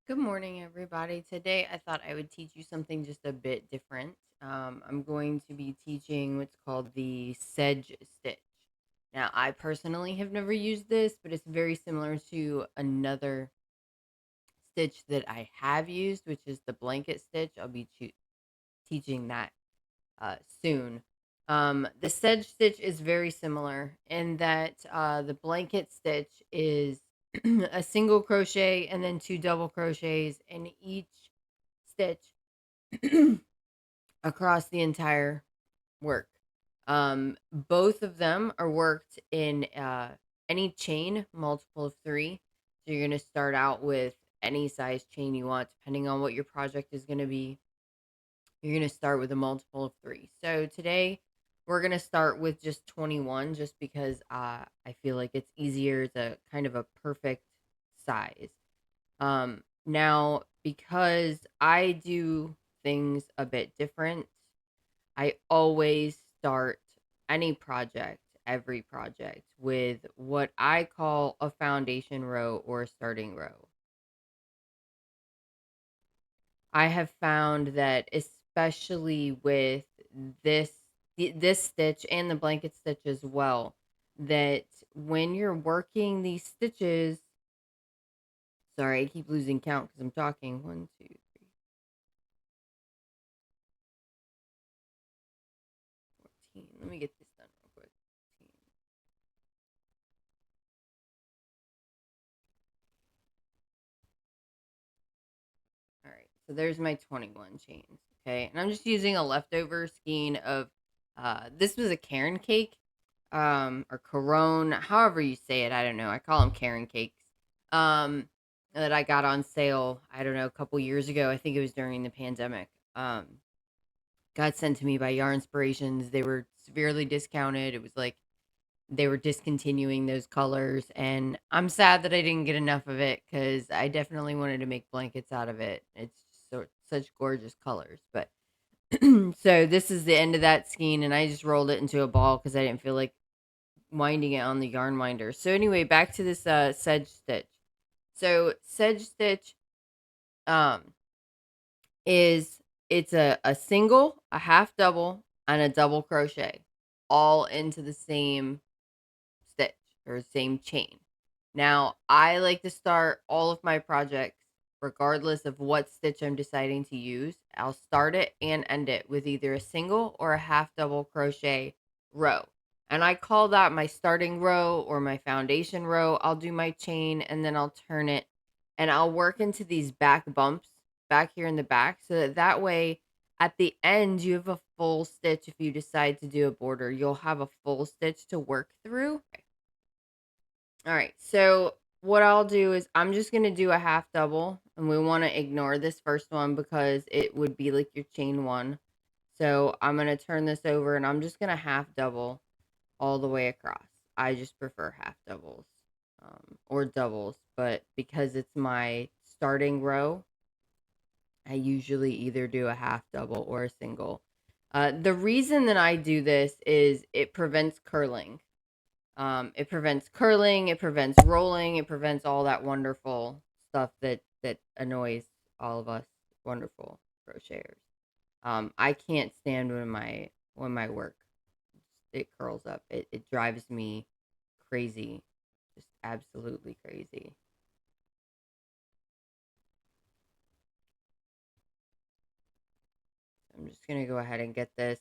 Good morning, everybody. Today, I thought I would teach you something just a bit different. I'm going to be teaching what's called the Sedge Stitch. Now, I personally have never used this, but it's very similar to another stitch that I have used, which is the blanket stitch. I'll be teaching that soon. The Sedge Stitch is very similar in that the blanket stitch is a single crochet and then two double crochets in each stitch across the entire work. Both of them are worked in any chain, multiple of three. So you're going to start out with any size chain you want, depending on what your project is going to be. You're going to start with a multiple of three. So today we're going to start with just 21 just because I feel like it's easier. It's a kind of a perfect size. Now, because I do things a bit different, I always start every project, with what I call a foundation row or a starting row. I have found that especially with this this stitch and the blanket stitch as well, that when you're working these stitches, sorry, I keep losing count because I'm talking. 1, 2, 3, 14. Let me get this done real quick. 14. All right, so there's my 21 chains. Okay, and I'm just using a leftover skein of this was a Karen cake, or Corone, however you say it. I don't know. I call them Karen cakes. Um, that I got on sale. I don't know, a couple years ago. I think it was during the pandemic. Got sent to me by Yarn Inspirations. They were severely discounted. It was like they were discontinuing those colors, and I'm sad that I didn't get enough of it because I definitely wanted to make blankets out of it. It's such gorgeous colors. But so this is the end of that skein, and I just rolled it into a ball because I didn't feel like winding it on the yarn winder. So anyway, back to this sedge stitch. So sedge stitch um is it's a single, a half double, and a double crochet all into the same stitch or same chain. Now, I like to start all of my projects regardless of what stitch I'm deciding to use. I'll start it and end it with either a single or a half double crochet row. And I call that my starting row or my foundation row. I'll do my chain and then I'll turn it and I'll work into these back bumps back here in the back so that way at the end you have a full stitch. If you decide to do a border, you'll have a full stitch to work through. All right. So what I'll do is I'm just going to do a half double, and we want to ignore this first one because it would be like your chain one. So I'm going to turn this over and I'm just going to half double all the way across. I just prefer half doubles, or doubles, but because it's my starting row, I usually either do a half double or a single. The reason that I do this is it prevents curling. It prevents curling, it prevents rolling, it prevents all that wonderful stuff that annoys all of us wonderful crocheters. I can't stand when my work it curls up. It drives me crazy, just absolutely crazy. I'm just gonna go ahead and get this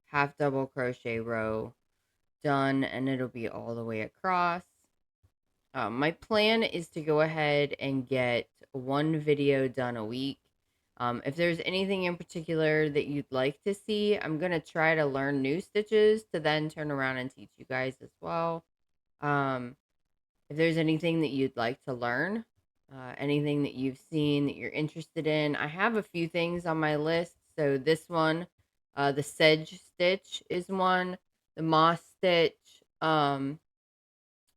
half double crochet row done, and it'll be all the way across. My plan is to go ahead and get one video done a week. If there's anything in particular that you'd like to see, I'm going to try to learn new stitches to then turn around and teach you guys as well. Um, if there's anything that you'd like to learn, anything that you've seen that you're interested in, I have a few things on my list. So this one, the Sedge Stitch is one, the Moss Stitch,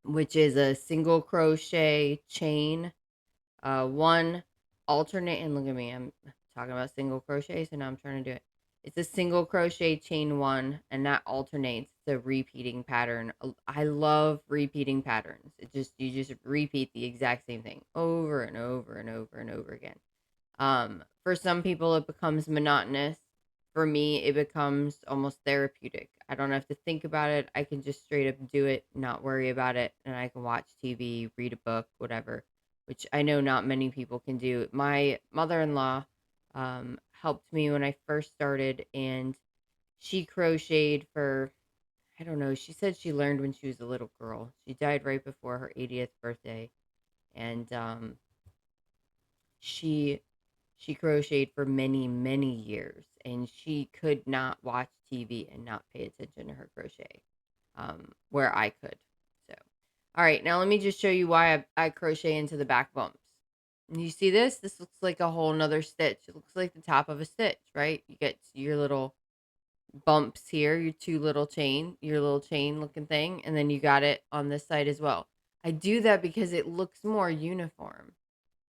which is a single crochet chain, one alternate. And look at me, I'm talking about single crochet, so now I'm trying to do it. It's a single crochet chain one, and that alternates the repeating pattern. I love repeating patterns. You just repeat the exact same thing over and over and over and over again. For some people, it becomes monotonous. For me, it becomes almost therapeutic. I don't have to think about it. I can just straight up do it, not worry about it, and I can watch TV, read a book, whatever, which I know not many people can do. My mother-in-law helped me when I first started, and she crocheted for, I don't know, she said she learned when she was a little girl. She died right before her 80th birthday, and she she crocheted for many, many years, and she could not watch TV and not pay attention to her crochet, where I could. So, all right, now let me just show you why I crochet into the back bumps. And you see this? This looks like a whole nother stitch. It looks like the top of a stitch, right? You get your little bumps here, your little chain looking thing, and then you got it on this side as well. I do that because it looks more uniform.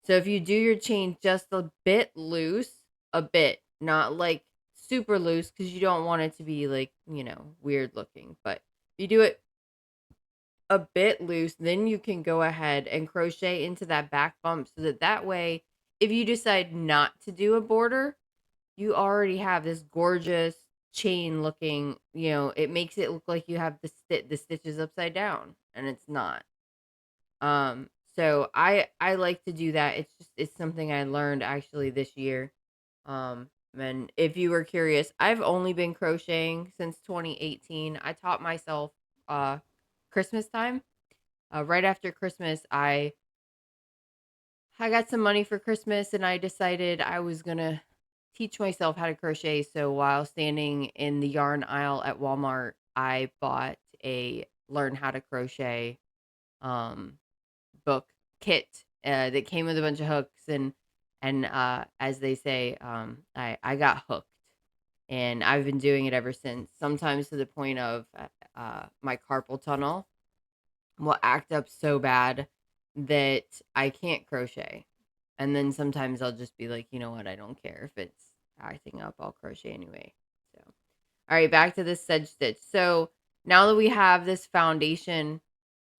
So if you do your chain just a bit loose, a bit, not like super loose, because you don't want it to be like, weird looking. But if you do it a bit loose, then you can go ahead and crochet into that back bump so that way, if you decide not to do a border, you already have this gorgeous chain looking, it makes it look like you have the stitches upside down, and it's not. So I like to do that. It's something I learned actually this year. And if you were curious, I've only been crocheting since 2018. I taught myself Christmas time. Right after Christmas, I got some money for Christmas, and I decided I was gonna teach myself how to crochet. So while standing in the yarn aisle at Walmart, I bought a learn how to crochet um book kit that came with a bunch of hooks, and as they say, I got hooked, and I've been doing it ever since. Sometimes to the point of my carpal tunnel will act up so bad that I can't crochet, and then sometimes I'll just be like, you know what, I don't care if it's acting up, I'll crochet anyway. So, all right, back to this sedge stitch. So now that we have this foundation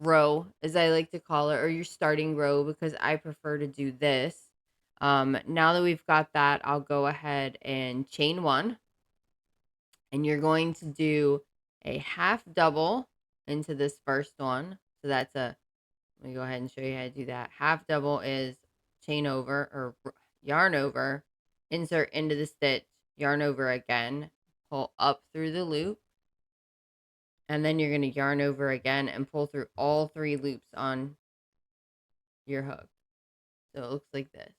row, as I like to call it, or your starting row, because I prefer to do this. Now that we've got that, I'll go ahead and chain one, and you're going to do a half double into this first one. So that's let me go ahead and show you how to do that. Half double is chain over or yarn over, insert into the stitch, yarn over again, pull up through the loop, and then you're going to yarn over again and pull through all 3 loops on your hook. So it looks like this.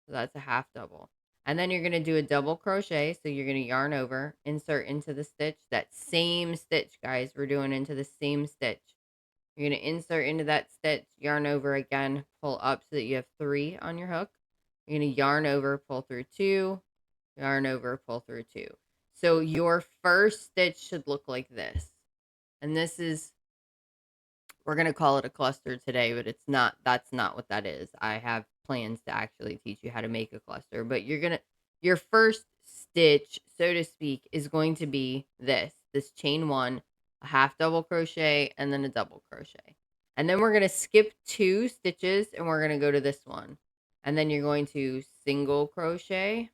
So that's a half double. And then you're going to do a double crochet. So you're going to yarn over, insert into the stitch. That same stitch, guys, we're doing into the same stitch. You're going to insert into that stitch, yarn over again, pull up so that you have 3 on your hook. You're going to yarn over, pull through 2, yarn over, pull through 2. So your first stitch should look like this. And this is, we're going to call it a cluster today, but that's not what that is. I have plans to actually teach you how to make a cluster, but your first stitch, so to speak, is going to be this chain one, a half double crochet, and then a double crochet. And then we're going to skip 2 stitches, and we're going to go to this one. And then you're going to single crochet,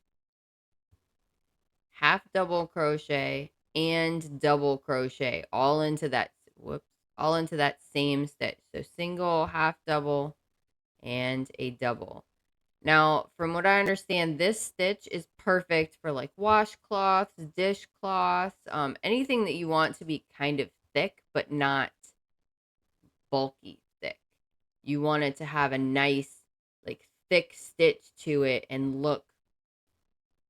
half double crochet, and double crochet all into that same stitch. So single, half double, and a double. Now, from what I understand, this stitch is perfect for like washcloths, dishcloths, anything that you want to be kind of thick, but not bulky thick. You want it to have a nice, like, thick stitch to it and look,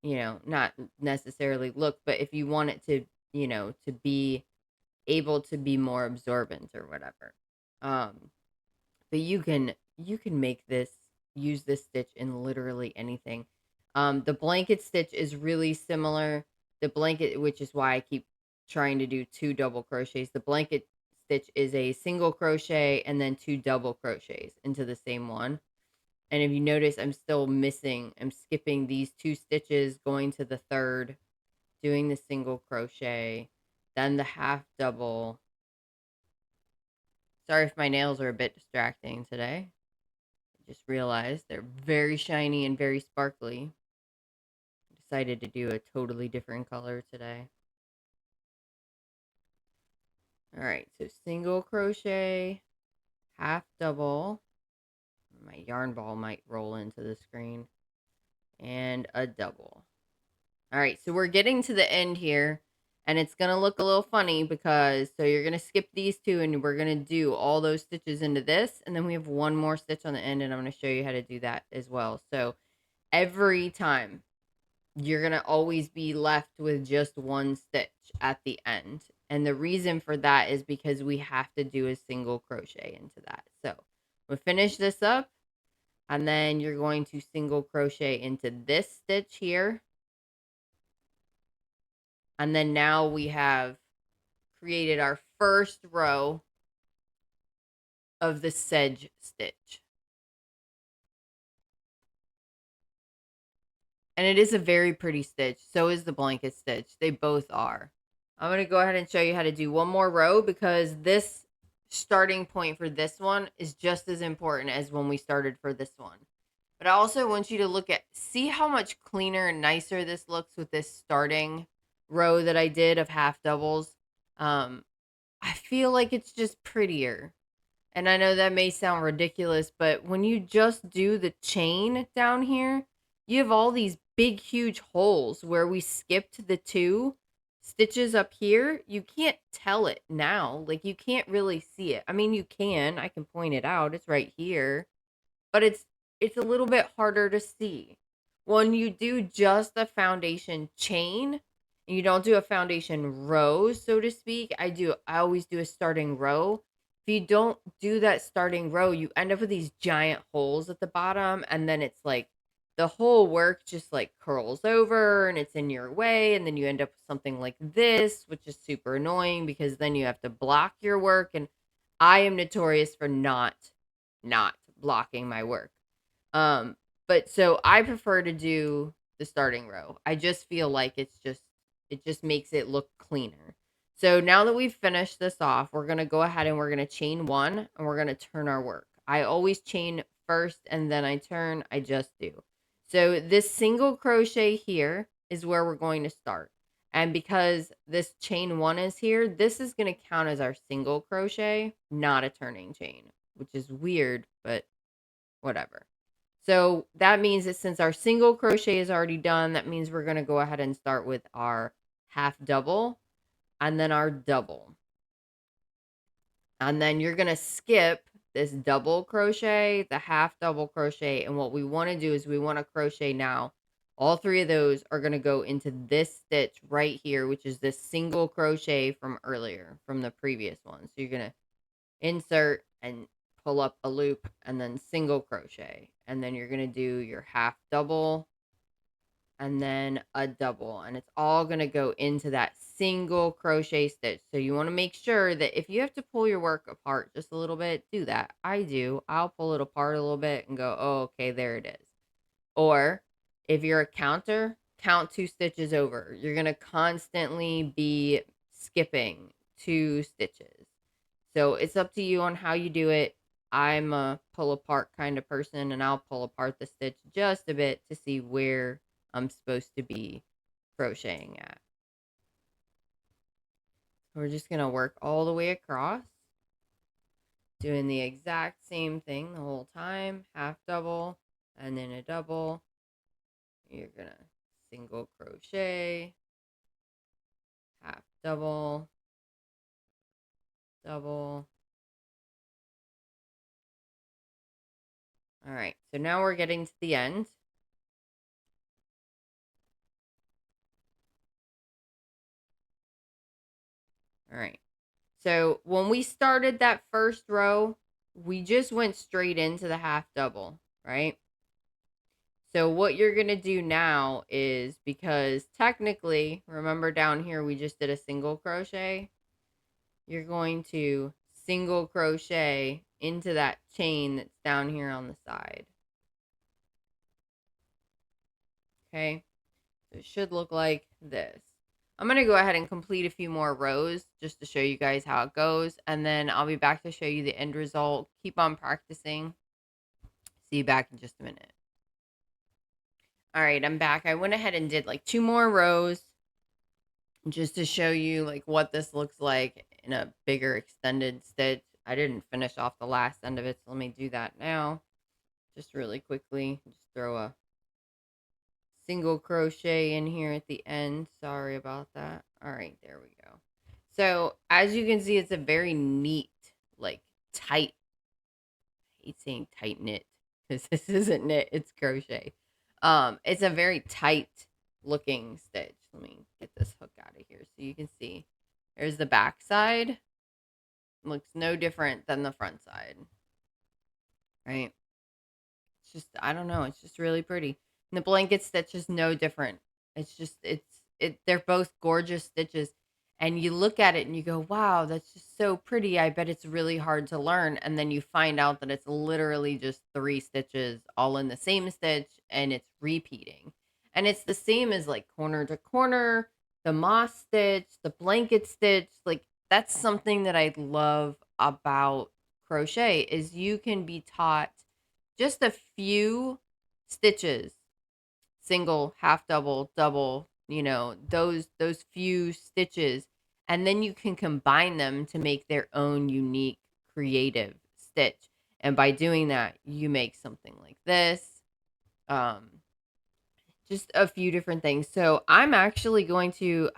not necessarily look, but if you want it to, to be able to be more absorbent or whatever. But you can use this stitch in literally anything. The blanket stitch is really similar. The blanket, which is why I keep trying to do 2 double crochets. The blanket stitch is a single crochet and then 2 double crochets into the same one. And if you notice, I'm skipping these 2 stitches, going to the third, doing the single crochet, then the half double. Sorry if my nails are a bit distracting today. I just realized they're very shiny and very sparkly. I decided to do a totally different color today. All right, so single crochet, half double. My yarn ball might roll into the screen. And a double. All right, so we're getting to the end here, and it's going to look a little funny because, so you're going to skip these two, and we're going to do all those stitches into this, and then we have one more stitch on the end, and I'm going to show you how to do that as well. So every time, you're going to always be left with just one stitch at the end. And the reason for that is because we have to do a single crochet into that. So we'll finish this up, and then you're going to single crochet into this stitch here. And then now we have created our first row of the Sedge Stitch. And it is a very pretty stitch. So is the blanket stitch. They both are. I'm going to go ahead and show you how to do one more row because this starting point for this one is just as important as when we started for this one. But I also want you to look at, see how much cleaner and nicer this looks with this starting row that I did of half doubles. I feel like it's just prettier. And I know that may sound ridiculous, but when you just do the chain down here, you have all these big, huge holes where we skipped the 2 stitches up here. You can't tell it now. Like, you can't really see it. I mean, you can. I can point it out. It's right here. But it's a little bit harder to see. When you do just a foundation chain, and you don't do a foundation row, so to speak, I always do a starting row. If you don't do that starting row, you end up with these giant holes at the bottom, and then it's like the whole work just like curls over and it's in your way, and then you end up with something like this, which is super annoying because then you have to block your work, and I am notorious for not blocking my work. But so I prefer to do the starting row. I just feel like it just makes it look cleaner. So now that we've finished this off, we're going to go ahead and we're going to chain 1 and we're going to turn our work. I always chain first and then I turn. I just do. So this single crochet here is where we're going to start. And because this chain 1 is here, this is going to count as our single crochet, not a turning chain, which is weird, but whatever. So that means that since our single crochet is already done, that means we're going to go ahead and start with our half double and then our double. And then you're going to skip this double crochet, the half double crochet. And what we want to do is we want to crochet now. All 3 of those are going to go into this stitch right here, which is this single crochet from earlier, from the previous one. So you're going to insert and pull up a loop and then single crochet, and then you're going to do your half double and then a double, and it's all going to go into that single crochet stitch. So you want to make sure that if you have to pull your work apart just a little bit, do that. I'll pull it apart a little bit and go, oh, okay, there it is. Or if you're a counter, count 2 stitches over. You're going to constantly be skipping 2 stitches. So it's up to you on how you do it. I'm a pull apart kind of person, and I'll pull apart the stitch just a bit to see where I'm supposed to be crocheting at. We're just going to work all the way across, doing the exact same thing the whole time. Half double, and then a double. You're going to single crochet, half double, double. All right, so now we're getting to the end. All right. So when we started that first row, we just went straight into the half double, right? So what you're going to do now is, because technically, remember down here, we just did a single crochet. You're going to single crochet into that chain that's down here on the side. Okay. So it should look like this. I'm going to go ahead and complete a few more rows just to show you guys how it goes. And then I'll be back to show you the end result. Keep on practicing. See you back in just a minute. All right, I'm back. I went ahead and did like 2 more rows just to show you like what this looks like in a bigger extended stitch. I didn't finish off the last end of it, so let me do that now. Just really quickly, just throw a single crochet in here at the end. Sorry about that. All right, there we go. So as you can see, it's a very neat, like tight, I hate saying tight knit because this isn't knit, it's crochet. It's a very tight looking stitch. Let me get this hook out of here so you can see. There's the back side. Looks no different than the front side, right? It's just, I don't know, it's just really pretty. And the blanket stitch is no different. It's just, they're both gorgeous stitches. And you look at it and you go, wow, that's just so pretty. I bet it's really hard to learn. And then you find out that it's literally just 3 stitches all in the same stitch and it's repeating. And it's the same as like corner to corner, the moss stitch, the blanket stitch. Like that's something that I love about crochet is you can be taught just a few stitches, single, half double, double, those few stitches, and then you can combine them to make their own unique creative stitch. And by doing that, you make something like this. Um just a few different things. So I'm going to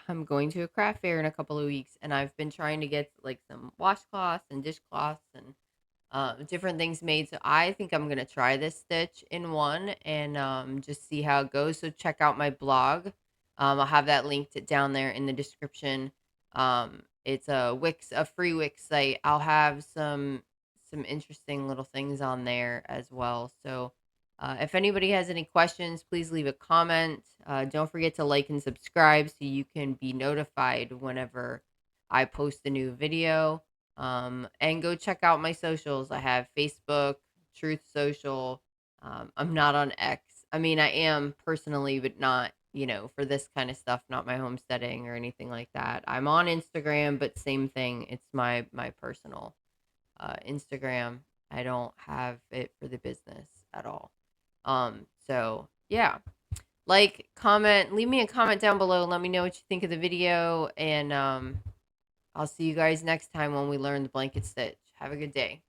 a craft fair in a couple of weeks, and I've been trying to get like some washcloths and dishcloths and different things made. So I think I'm gonna try this stitch in one and just see how it goes. So check out my blog. I'll have that linked down there in the description. It's a free Wix site. I'll have some interesting little things on there as well. So if anybody has any questions, please leave a comment. Don't forget to like and subscribe so you can be notified whenever I post a new video. And go check out my socials. I have Facebook, Truth Social. I'm not on X. I mean, I am personally, but not, for this kind of stuff, not my homesteading or anything like that. I'm on Instagram, but same thing. It's my personal Instagram. I don't have it for the business at all. So yeah, like, comment, leave me a comment down below. Let me know what you think of the video, and I'll see you guys next time when we learn the blanket stitch. Have a good day.